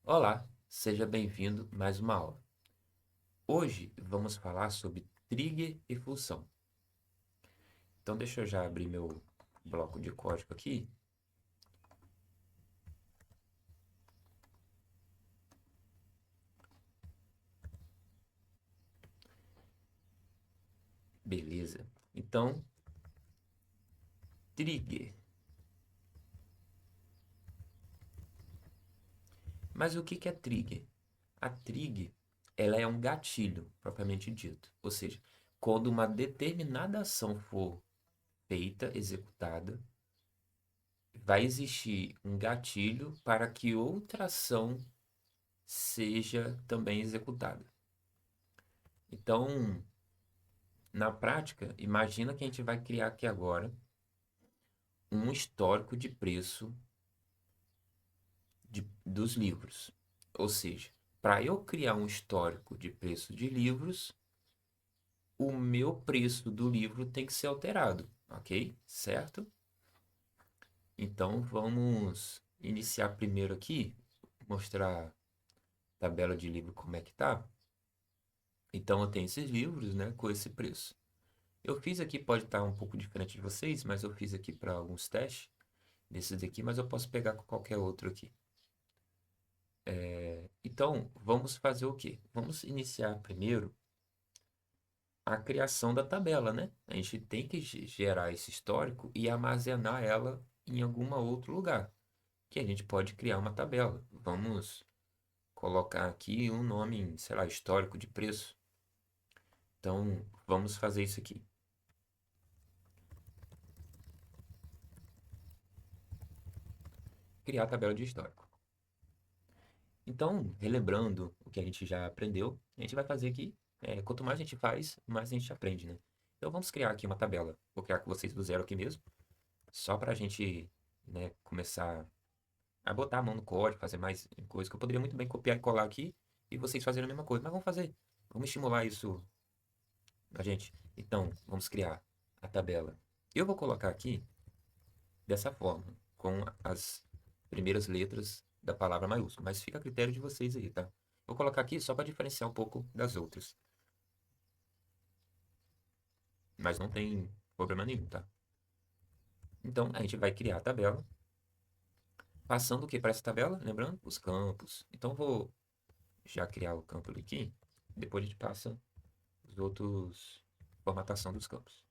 Olá, seja bem-vindo a mais uma aula. Hoje vamos falar sobre trigger e função. Então deixa eu já abrir meu bloco de código aqui. Beleza. Então, trigger. Mas o que é trigger? A trigger, ela é um gatilho, propriamente dito. Ou seja, quando uma determinada ação for feita, executada, vai existir um gatilho para que outra ação seja também executada. Então, na prática, imagina que a gente vai criar aqui agora um histórico de preço dos livros. Ou seja, para eu criar um histórico de preço de livros, o meu preço do livro tem que ser alterado, ok? Certo? Então vamos iniciar primeiro aqui, mostrar a tabela de livro como é que tá. Então eu tenho esses livros, né, com esse preço. Eu fiz aqui, pode estar um pouco diferente de vocês, mas eu fiz aqui para alguns testes desses aqui, mas eu posso pegar com qualquer outro aqui. Então, vamos fazer o quê? Vamos iniciar primeiro a criação da tabela, né? A gente tem que gerar esse histórico e armazenar ela em algum outro lugar, que a gente pode criar uma tabela. Vamos colocar aqui um nome, sei lá, histórico de preço. Então, vamos fazer isso aqui. Criar a tabela de histórico. Então, relembrando o que a gente já aprendeu, a gente vai fazer aqui. Quanto mais a gente faz, mais a gente aprende, né? Então, vamos criar aqui uma tabela. Vou criar com vocês do zero aqui mesmo, só para a gente, né, começar a botar a mão no código, fazer mais coisas que eu poderia muito bem copiar e colar aqui e vocês fazerem a mesma coisa. Mas vamos fazer. Vamos estimular isso a gente. Então, vamos criar a tabela. Eu vou colocar aqui dessa forma, com as primeiras letras da palavra maiúscula, mas fica a critério de vocês aí, tá? Vou colocar aqui só para diferenciar um pouco das outras, mas não tem problema nenhum, tá? Então, a gente vai criar a tabela, passando o que para essa tabela? Lembrando, os campos. Então, vou já criar o campo aqui, depois a gente passa os outros, formatação dos campos.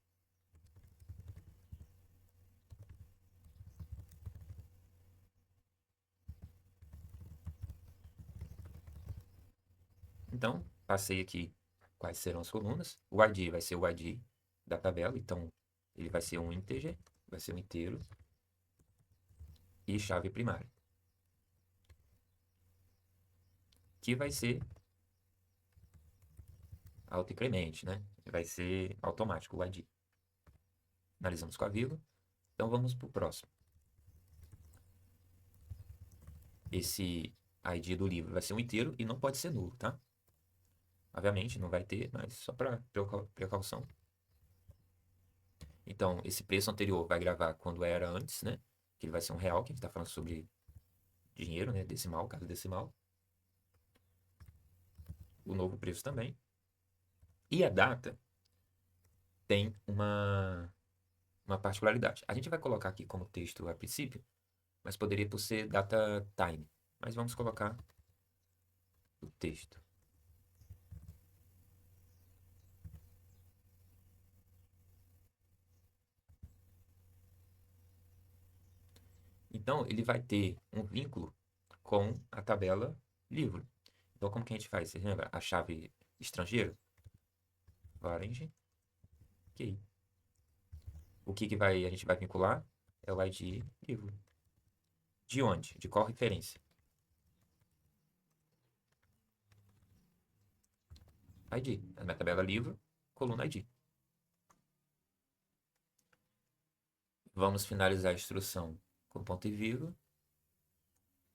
Então, passei aqui quais serão as colunas. O ID vai ser o ID da tabela, então ele vai ser um integer, vai ser um inteiro, e chave primária, que vai ser autoincremente, né? Vai ser automático o ID. Finalizamos com a vírgula. Então vamos para o próximo. Esse ID do livro vai ser um inteiro e não pode ser nulo, tá? Obviamente não vai ter, mas só para precaução. Então, esse preço anterior vai gravar quando era antes, né? Que ele vai ser um real, que a gente está falando sobre dinheiro, né? Decimal, casa decimal. O novo preço também. E a data tem uma particularidade. A gente vai colocar aqui como texto a princípio, mas poderia por ser data time. Mas vamos colocar o texto. Então, ele vai ter um vínculo com a tabela livro. Então, como que a gente faz? Você lembra? A chave estrangeiro? Orange, ok. O que a gente vai vincular? É o ID livro. De onde? De qual referência? ID. Na minha tabela livro, coluna ID. Vamos finalizar a instrução com ponto e vírgula.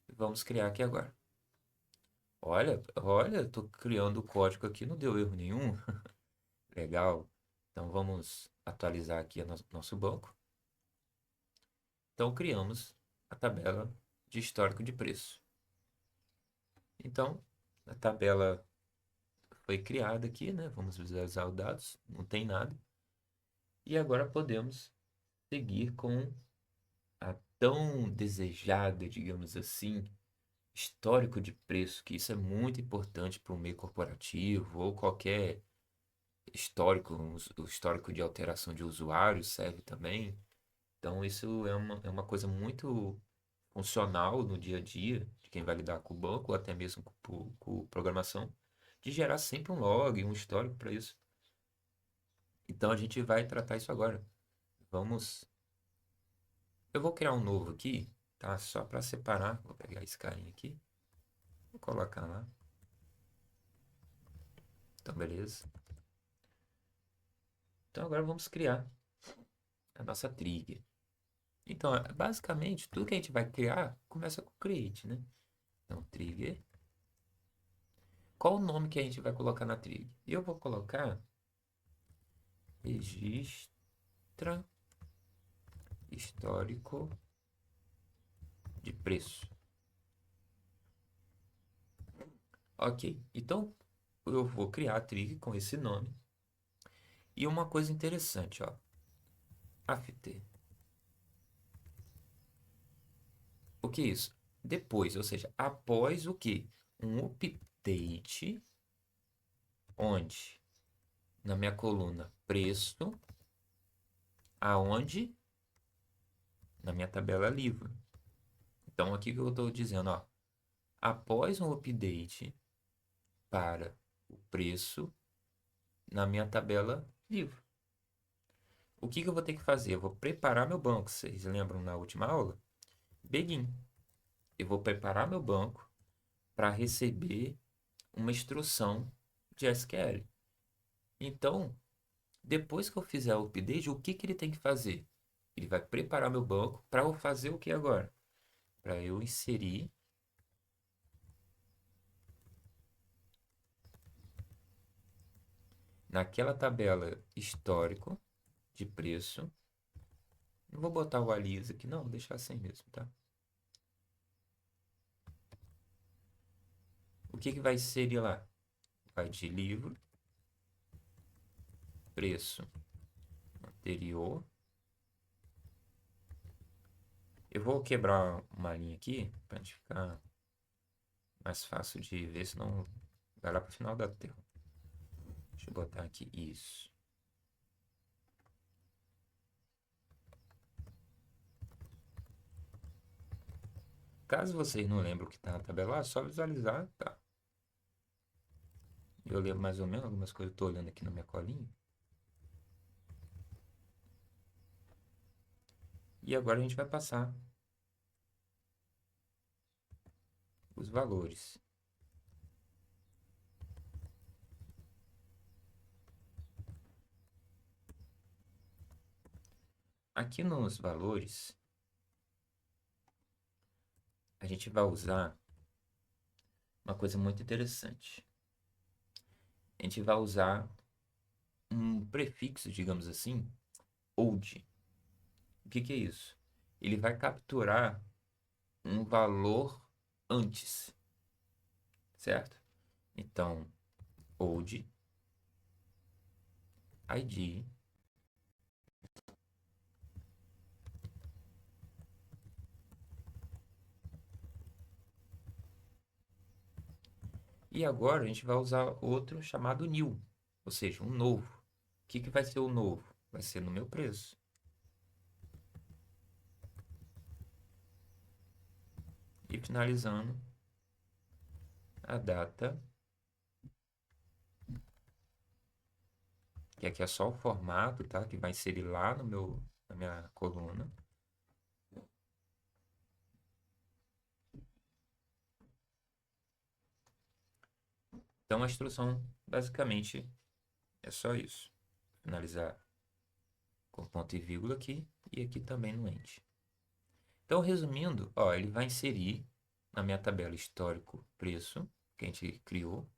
Vamos criar aqui agora. Olha, tô criando o código aqui, não deu erro nenhum. Legal. Então vamos atualizar aqui o nosso banco. Então criamos a tabela de histórico de preço. Então, a tabela foi criada aqui, né? Vamos visualizar os dados, não tem nada. E agora podemos seguir com a tão desejada, digamos assim, histórico de preço, que isso é muito importante para o meio corporativo ou qualquer histórico, o histórico de alteração de usuário serve também. Então, isso é uma coisa muito funcional no dia a dia de quem vai lidar com o banco ou até mesmo com programação, de gerar sempre um log, um histórico para isso. Então, a gente vai tratar isso agora. Vamos. Eu vou criar um novo aqui, tá? Só para separar. Vou pegar esse carinha aqui, vou colocar lá. Então, beleza. Então, agora vamos criar a nossa trigger. Então, basicamente, tudo que a gente vai criar começa com create, né? Então, trigger. Qual o nome que a gente vai colocar na trigger? Eu vou colocar registra histórico de preço. Ok, então eu vou criar a trigger com esse nome. E uma coisa interessante, ó. After. O que é isso? Depois, ou seja, após o que? Um update onde na minha coluna preço, aonde? Na minha tabela livre. Então aqui que eu estou dizendo, ó, após um update para o preço na minha tabela livre. O que que eu vou ter que fazer? Eu vou preparar meu banco. Vocês lembram na última aula? Begin. Eu vou preparar meu banco para receber uma instrução de SQL. Então, depois que eu fizer o update, o que que ele tem que fazer? Ele vai preparar meu banco para eu fazer o que agora? Para eu inserir naquela tabela histórico de preço. Não vou botar o alias aqui, não, vou deixar assim mesmo, tá? O que que vai inserir lá? Vai de livro, preço anterior. Eu vou quebrar uma linha aqui para gente ficar mais fácil de ver, senão vai lá para o final da tela. Deixa eu botar aqui isso. Caso vocês não lembrem o que está na tabela, é só visualizar, tá? Eu lembro mais ou menos algumas coisas, eu estou olhando aqui na minha colinha. E agora a gente vai passar os valores. Aqui nos valores, a gente vai usar uma coisa muito interessante. A gente vai usar um prefixo, digamos assim, old. O que que é isso? Ele vai capturar um valor antes, certo? Então, old ID. E agora a gente vai usar outro chamado new, ou seja, um novo. O que que vai ser o novo? Vai ser no meu preço. E finalizando a data, que aqui é só o formato, tá? Que vai inserir lá no na minha coluna. Então a instrução basicamente é só isso. Finalizar com ponto e vírgula aqui e aqui também no end. Então, resumindo, ó, ele vai inserir na minha tabela histórico preço que a gente criou,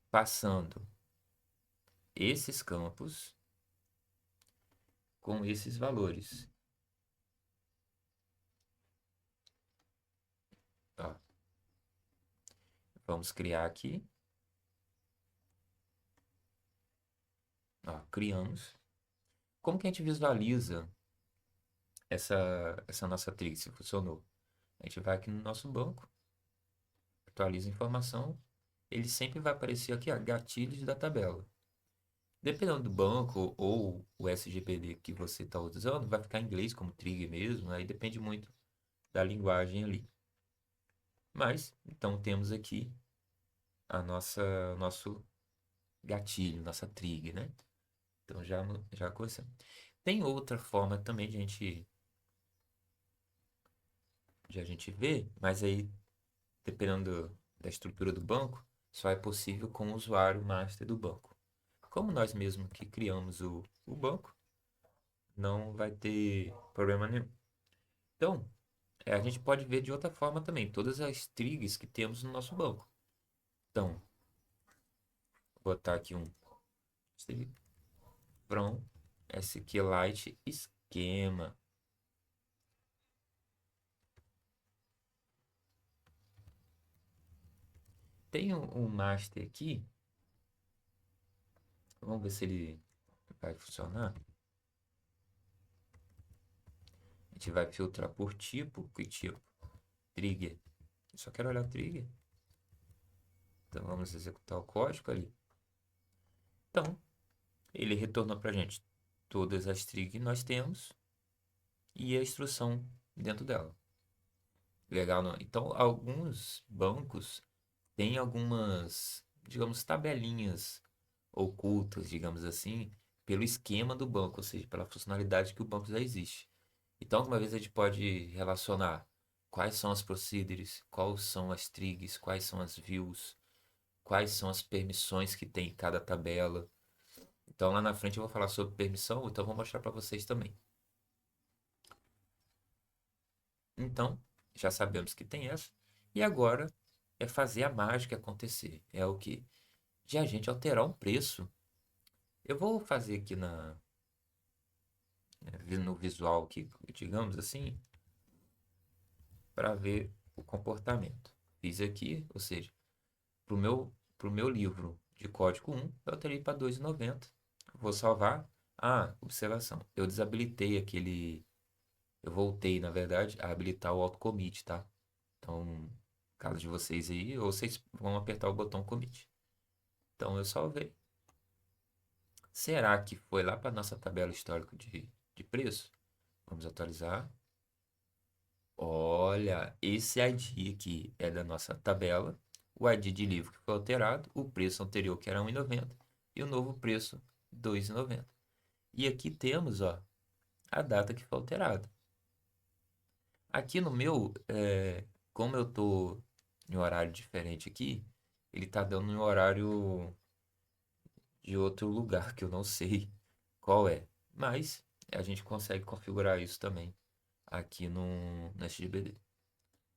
passando esses campos com esses valores. Ó. Vamos criar aqui. Ó, criamos. Como que a gente visualiza essa nossa trig, se funcionou? A gente vai aqui no nosso banco, atualiza a informação, ele sempre vai aparecer aqui, ó, gatilhos da tabela. Dependendo do banco ou o SGPD que você está usando, vai ficar em inglês como trig mesmo, aí depende muito da linguagem ali. Mas, então temos aqui a nosso gatilho, nossa trig, né? Então já começamos. Tem outra forma também de a gente ver, mas aí, dependendo da estrutura do banco, só é possível com o usuário master do banco. Como nós mesmos que criamos o banco, não vai ter problema nenhum. Então, a gente pode ver de outra forma também, todas as trigs que temos no nosso banco. Então, vou botar aqui um trig from SQLite esquema. Tem um master aqui, vamos ver se ele vai funcionar. A gente vai filtrar por tipo, que tipo? Trigger. Eu só quero olhar trigger. Então vamos executar o código ali. Então, ele retornou para a gente todas as triggers que nós temos e a instrução dentro dela. Legal, não? Então, alguns bancos têm algumas, digamos, tabelinhas ocultas, digamos assim, pelo esquema do banco, ou seja, pela funcionalidade que o banco já existe. Então, alguma vez a gente pode relacionar quais são as procedures, quais são as trigs, quais são as views, quais são as permissões que tem em cada tabela. Então, lá na frente eu vou falar sobre permissão, então eu vou mostrar para vocês também. Então, já sabemos que tem essa. E agora é fazer a mágica acontecer. É o que? De a gente alterar um preço. Eu vou fazer aqui no visual aqui, digamos assim, para ver o comportamento. Fiz aqui, ou seja, pro meu livro de código 1, eu alterei para 2,90. Vou salvar. Ah, observação. Eu desabilitei aquele. Eu voltei, na verdade, a habilitar o auto-commit, tá? Então, caso de vocês aí, ou vocês vão apertar o botão commit. Então, eu salvei. Será que foi lá para nossa tabela histórica de preço? Vamos atualizar. Olha, esse ID aqui é da nossa tabela. O ID de livro que foi alterado, o preço anterior que era 1,90 e o novo preço 2,90. E aqui temos, ó, a data que foi alterada. Aqui no meu, como eu tô em horário diferente aqui, ele tá dando em horário de outro lugar que eu não sei qual é. Mas a gente consegue configurar isso também aqui no SGBD.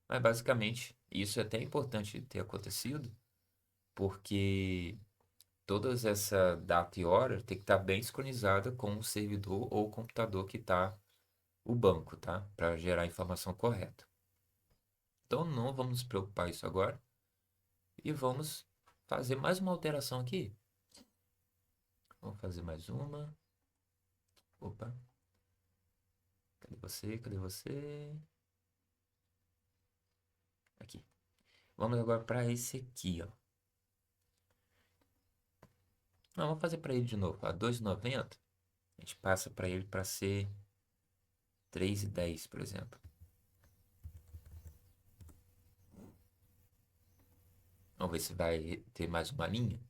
Mas basicamente, isso é até importante ter acontecido, porque todas essa data e hora tem que estar bem sincronizada com o servidor ou o computador que está o banco, tá? Para gerar a informação correta. Então não vamos nos preocupar isso agora e vamos fazer mais uma alteração aqui. Vamos fazer mais uma. Opa, cadê você? Cadê você? Aqui. Vamos agora para esse aqui, ó. Não, vamos fazer para ele de novo. A 2,90, a gente passa para ele para ser 3,10, por exemplo. Vamos ver se vai ter mais uma linha.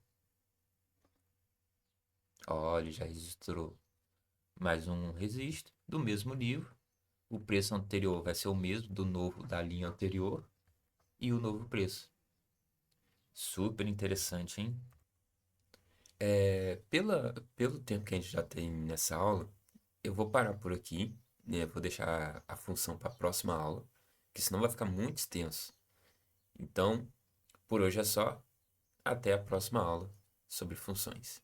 Olha, já registrou mais um registro do mesmo livro. O preço anterior vai ser o mesmo do novo da linha anterior e o novo preço. Super interessante, hein? Pelo tempo que a gente já tem nessa aula, eu vou parar por aqui, né? Vou deixar a função para a próxima aula, que senão vai ficar muito extenso. Então, por hoje é só. Até a próxima aula sobre funções.